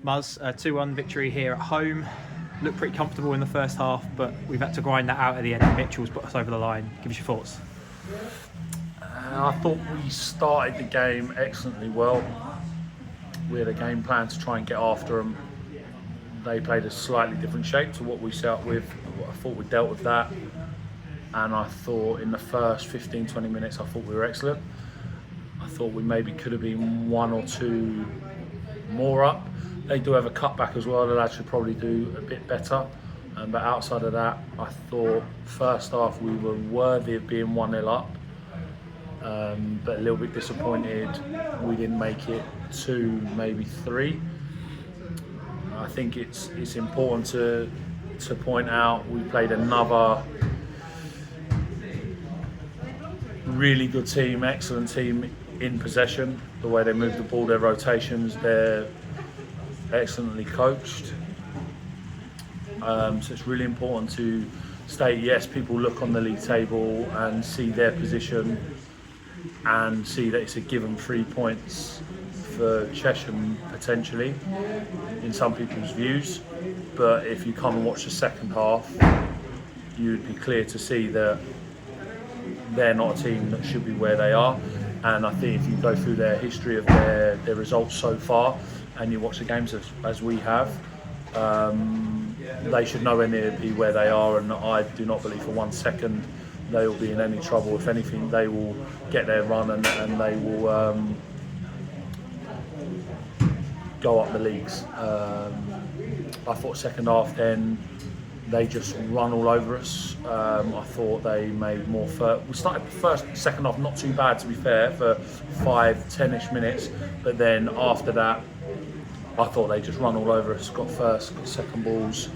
Muzz, a 2-1 victory here at home. Looked pretty comfortable in the first half, but we've had to grind that out at the end. Mitchell's put us over the line. Give us your thoughts. I thought we started the game excellently well. We had a game plan to try and get after them. They played a slightly different shape to what we set up with. I thought we dealt with that. And I thought in the first 15-20 minutes, I thought we were excellent. I thought we maybe could have been 1 or 2 more up. They do have a cutback as well. The lads should probably do a bit better. But outside of that, I thought first half we were worthy of being 1-0 up. But a little bit disappointed we didn't make it 2, maybe 3. I think it's important to point out we played another really good team, excellent team in possession. The way they move the ball, their rotations, they're excellently coached. So it's really important to state, yes, people look on the league table and see their position and see that it's a given 3 points for Chesham potentially in some people's views, but if you come and watch the second half, you'd be clear to see that they're not a team that should be where they are. And I think if you go through their history of their results so far and you watch the games as we have, they should nowhere near be where they are, and I do not believe for 1 second they will be in any trouble. If anything, they will get their run and they will go up the leagues. I thought second half then they just run all over us. I thought they made more. We started second half not too bad, to be fair, for 5-10ish minutes, but then after that I thought they just run all over us. Got first, got second balls.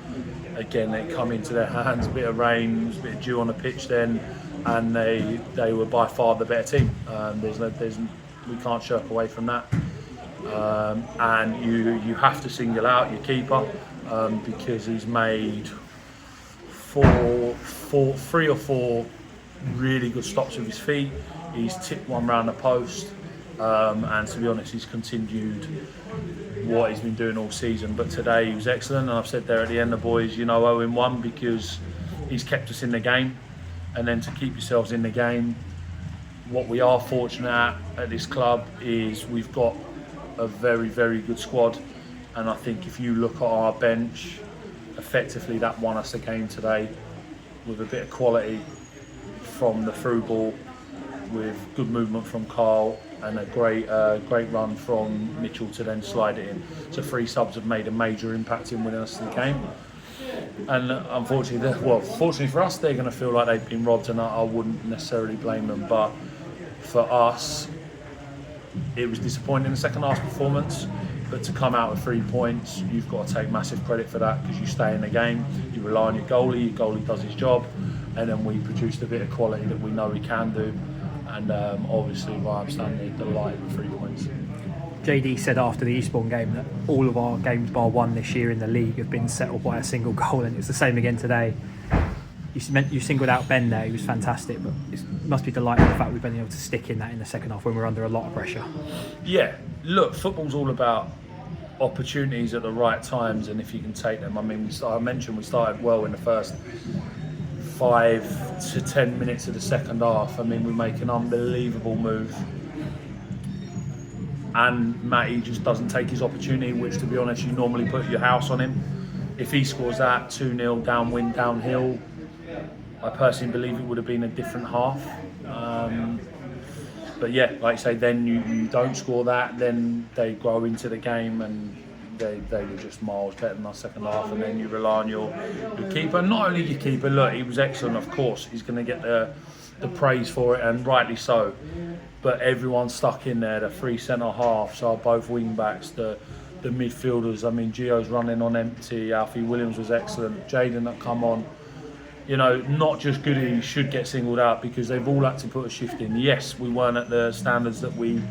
Again, they come into their hands, a bit of rain, a bit of dew on the pitch then, and they were by far the better team. We can't shirk away from that. And you have to single out your keeper because he's made 3 or 4 really good stops with his feet. He's tipped one round the post, and to be honest, he's continued what he's been doing all season. But today he was excellent, and I've said there at the end, the boys, 0-1 because he's kept us in the game. And then to keep yourselves in the game, what we are fortunate at this club is we've got a very, very good squad, and I think if you look at our bench, effectively that won us the game today with a bit of quality from the through ball, with good movement from Carl and a great run from Mitchell to then slide it in. So 3 subs have made a major impact in winning us the game. And unfortunately, fortunately for us, they're going to feel like they've been robbed, and I wouldn't necessarily blame them. But for us, it was disappointing in the second half performance, but to come out with 3 points, you've got to take massive credit for that because you stay in the game, you rely on your goalie does his job, and then we produced a bit of quality that we know we can do. And obviously, I'm standing delighted with 3 points. JD said after the Eastbourne game that all of our games bar 1 this year in the league have been settled by a single goal, and it's the same again today. You singled out Ben there, he was fantastic, but it must be delighted the fact we've been able to stick in that in the second half when we're under a lot of pressure. Yeah, look, football's all about opportunities at the right times, and if you can take them. I mean, I mentioned we started well in the first 5 to 10 minutes of the second half. I mean, we make an unbelievable move, and Matty just doesn't take his opportunity, which, to be honest, you normally put your house on him. If he scores that 2-0 downwind, downhill, I personally believe it would have been a different half. But yeah, like I say, then you don't score that, then they grow into the game, and they were just miles better than our second half. And then you rely on your keeper. Not only your keeper, look, he was excellent, of course. He's going to get the praise for it, and rightly so. But everyone stuck in there, the 3 centre-halves, our both wing-backs, the midfielders. I mean, Gio's running on empty, Alfie Williams was excellent, Jaden that come on. Not just Goody should get singled out because they've all had to put a shift in. Yes, we weren't at the standards that we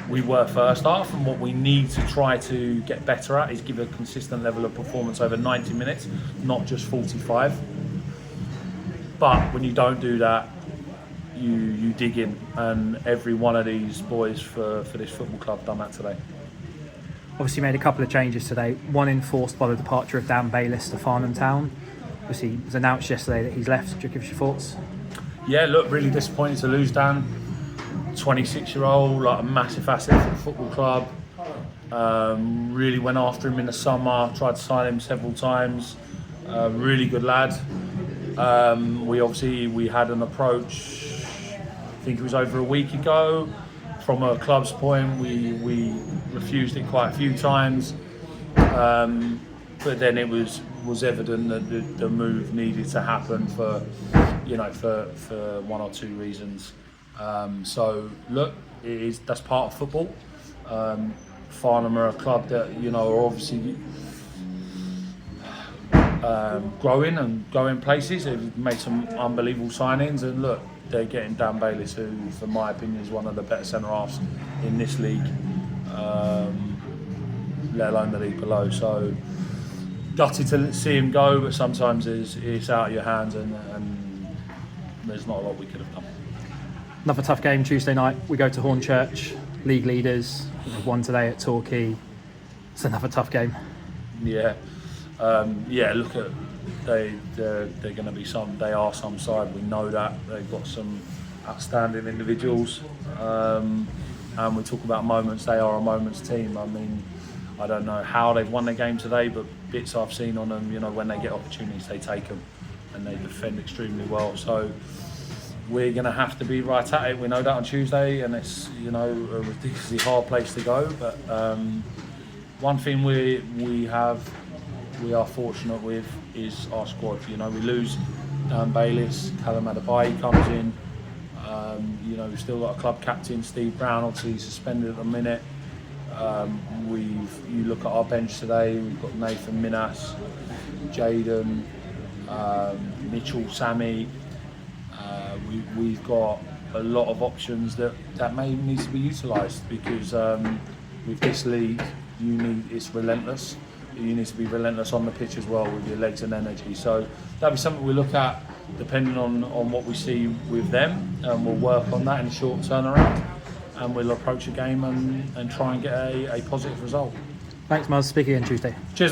were first half, and what we need to try to get better at is give a consistent level of performance over 90 minutes, not just 45. But when you don't do that, you dig in, and every one of these boys for this football club done that today. Obviously made a couple of changes today. One enforced by the departure of Dan Bayliss to Farnham Town. Obviously, it was announced yesterday that he's left. Do you give us your thoughts? Yeah, look, really disappointed to lose Dan. 26-year-old, like a massive asset for the football club. Really went after him in the summer, tried to sign him several times. Really good lad. We had an approach, I think it was over a week ago. From a club's point, we refused it quite a few times. But then it was evident that the move needed to happen for one or two reasons. So look, that's part of football. Farnham are a club that are obviously growing and going places. They've made some unbelievable signings, and look, they're getting Dan Bayliss, who, for my opinion, is one of the better centre halves in this league, let alone the league below. So gutted to see him go, but sometimes it's out of your hands, and there's not a lot we could have done. Another tough game Tuesday night. We go to Hornchurch, league leaders. We've won today at Torquay. It's another tough game. Yeah, look at they're going to be some. They are some side. We know that they've got some outstanding individuals, and we talk about moments. They are a moments team. I mean, I don't know how they've won the game today, but bits I've seen on them, when they get opportunities, they take them, and they defend extremely well. So we're going to have to be right at it. We know that on Tuesday, and it's a ridiculously hard place to go. But one thing we are fortunate with is our squad. We lose Dan Bayliss, Callum Adebayo comes in. We've still got a club captain, Steve Brown, obviously suspended at the minute. You look at our bench today. We've got Nathan Minas, Jaden, Mitchell, Sammy. We've got a lot of options that may need to be utilised, because with this league, it's relentless. You need to be relentless on the pitch as well with your legs and energy. So that'll be something we look at depending on what we see with them, and we'll work on that in a short turnaround, and we'll approach a game and try and get a positive result. Thanks, Muzz. Speak again Tuesday. Cheers, mate.